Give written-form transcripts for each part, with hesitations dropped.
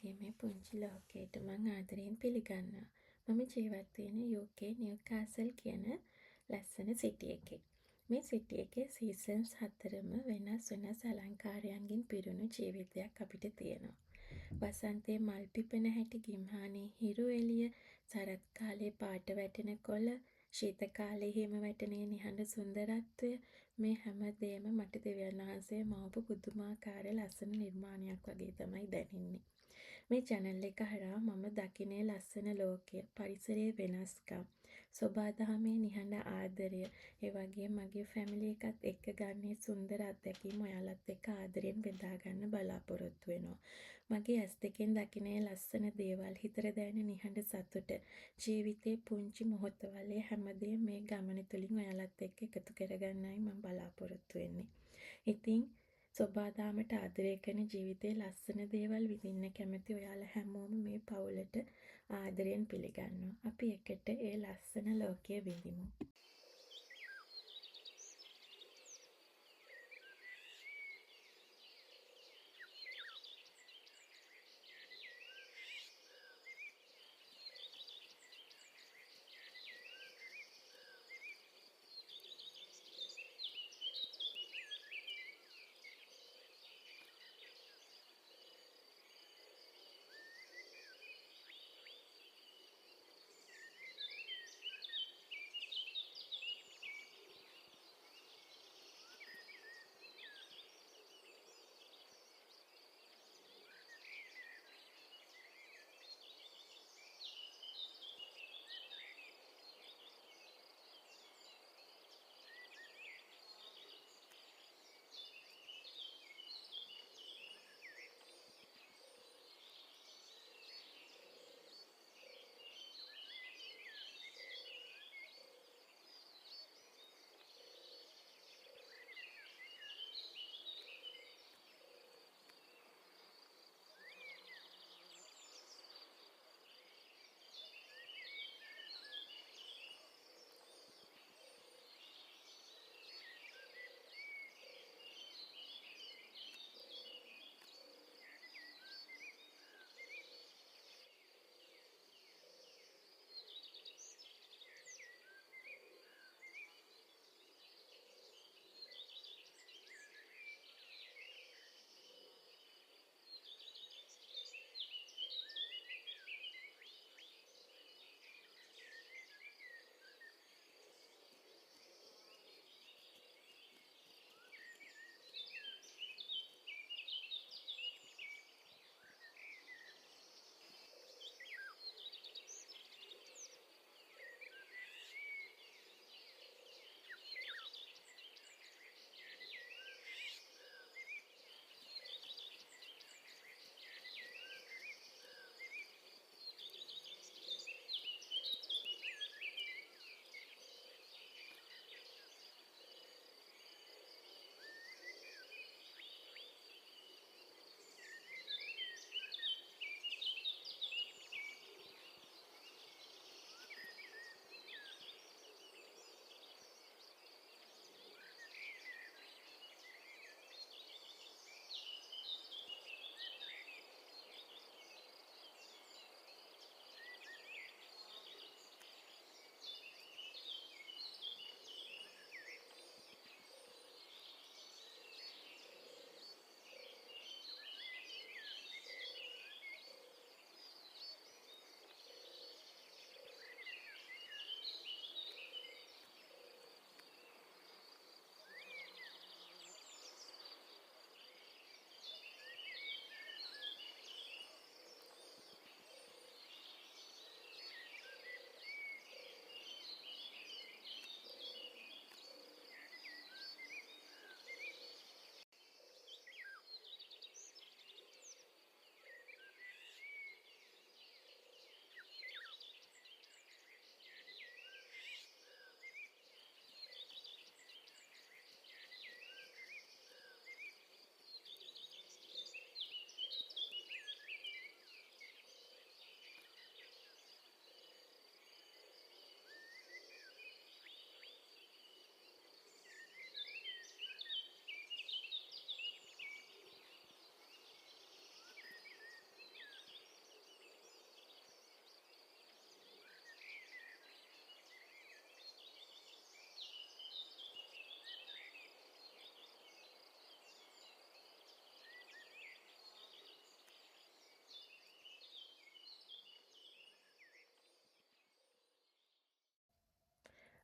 මගේ මේ පුංචි ලෝකයට මං ආදරයෙන් පිළිගන්නවා. මම ජීවත් වෙන UK නිව්කාසල් කියන ලස්සන සිටි එකේ. මේ සිටි එකේ සීසන්ස් 4ම වෙනස් වෙනස් අලංකාරයන්ගෙන් පිරුණු ජීවිතයක් අපිට තියෙනවා. වසන්තේ මල් පිපෙන හැටි, ගිම්හානේ හිරු එළිය, සරත් කාලේ පාට වැටෙන කොළ, ශීත කාලේ හිම වැටෙනේ නිහඬ සුන්දරත්වය, මේ හැම දෙයක්ම මට දෙවියන් වහන්සේ මවපු පුදුමාකාර ලස්සන නිර්මාණයක් වගේ තමයි දැනෙන්නේ. මේ channel එක හරහා මම දකින්නේ ලස්සන ලෝකය, පරිසරයේ වෙනස්කම්, සොබාදහමේ නිහඬ ආදරය, ඒ වගේම මගේ ෆැමිලි එකත් එක්ක ගන්නේ සුන්දර අත්දැකීම් ඔයාලත් එක්ක ආදරයෙන් බෙදා ගන්න බලාපොරොත්තු වෙනවා. මගේ ඇස් දෙකෙන් දකින්නේ ලස්සන දේවල්, හිතට දැනෙන නිහඬ සතුට, ජීවිතේ පුංචි මොහොතවල හැමදේම මේ ගමන තුලින් ඔයාලත් එක්ක එකතු කරගන්නයි මම බලාපොරොත්තු වෙන්නේ. ඉතින් සොබාදහමට ආදරය කරන ජීවිතේ ලස්සන දේවල් විඳින්න කැමති ඔයාලා හැමෝම මේ පවුලට ආදරයෙන් පිළිගන්නවා. අපි එකට ඒ ලස්සන ලෝකය විඳිමු.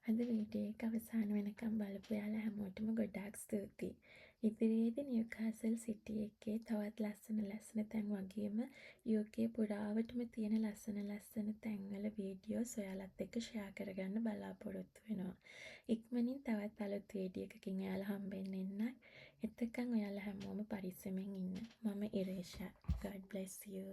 අද වීඩියෝ එක අවසාන වෙනකම් බලපු ඔයාලා හැමෝටම ගොඩාක් ස්තුතියි. ඉදිරියේදී නිව්කාසල් සිටි එකේ තවත් ලස්සන තැන් වගේම UK පුරාවටම තියෙන ලස්සන තැන්වල වීඩියෝස් ඔයාලත් එක්ක ෂෙයා කරගන්න බලාපොරොත්තු වෙනවා. ඉක්මනින් තවත් අලුත් වීඩියෝ එකකින් ඔයාලා හම්බෙන්න එන්නයි. එතකන් ඔයාලා හැමෝම පරිස්සමෙන් ඉන්න. මම ඉරේෂා. God bless you.